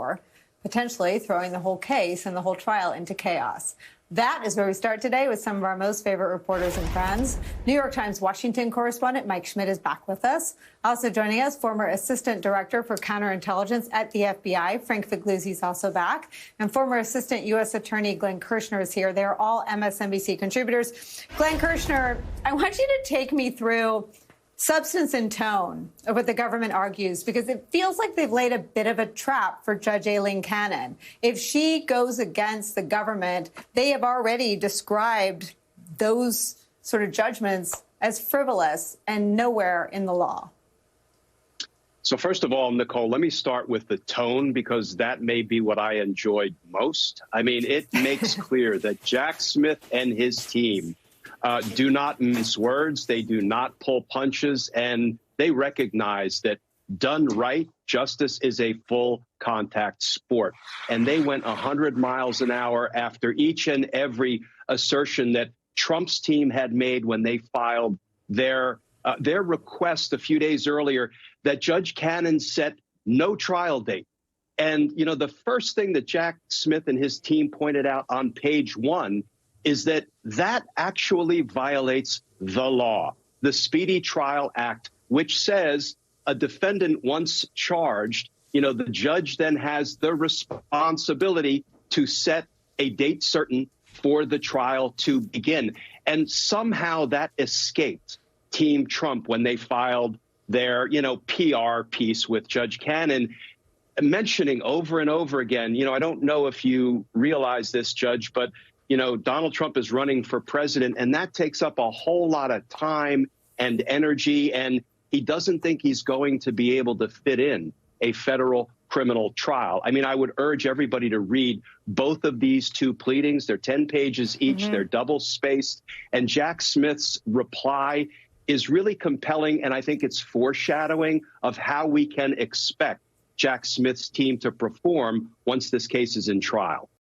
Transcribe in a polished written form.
more, potentially throwing the whole case and the whole trial into chaos. That is where we start today with some of our most favorite reporters and friends. New York Times Washington correspondent Mike Schmidt is back with us. Also joining us, former Assistant Director for Counterintelligence at the FBI, Frank Figliuzzi, is also back. And former Assistant U.S. Attorney Glenn Kirschner is here. They're all MSNBC contributors. Glenn Kirschner, I want you to take me through substance and tone of what the government argues, because it feels like they've laid a bit of a trap for Judge Aileen Cannon. If she goes against the government, they have already described those sort of judgments as frivolous and nowhere in the law. So first of all, Nicole, let me start with the tone, because that may be what I enjoyed most. I mean, it makes clear that Jack Smith and his team do not mince words. They do not pull punches, and they recognize that done right, justice is a full contact sport. And they went 100 miles an hour after each and every assertion that Trump's team had made when they filed their request a few days earlier that Judge Cannon set no trial date. And, you know, the first thing that Jack Smith and his team pointed out on page 1 is that actually violates the law, the Speedy Trial Act, which says a defendant once charged, you know, the judge then has the responsibility to set a date certain for the trial to begin. And somehow that escaped Team Trump when they filed their, you know, PR piece with Judge Cannon, mentioning over and over again, you know, I don't know if you realize this, Judge, but you know, Donald Trump is running for president, and that takes up a whole lot of time and energy, and he doesn't think he's going to be able to fit in a federal criminal trial. I mean, I would urge everybody to read both of these two pleadings. They're 10 pages each. They're double spaced. And Jack Smith's reply is really compelling, and I think it's foreshadowing of how we can expect Jack Smith's team to perform once this case is in trial.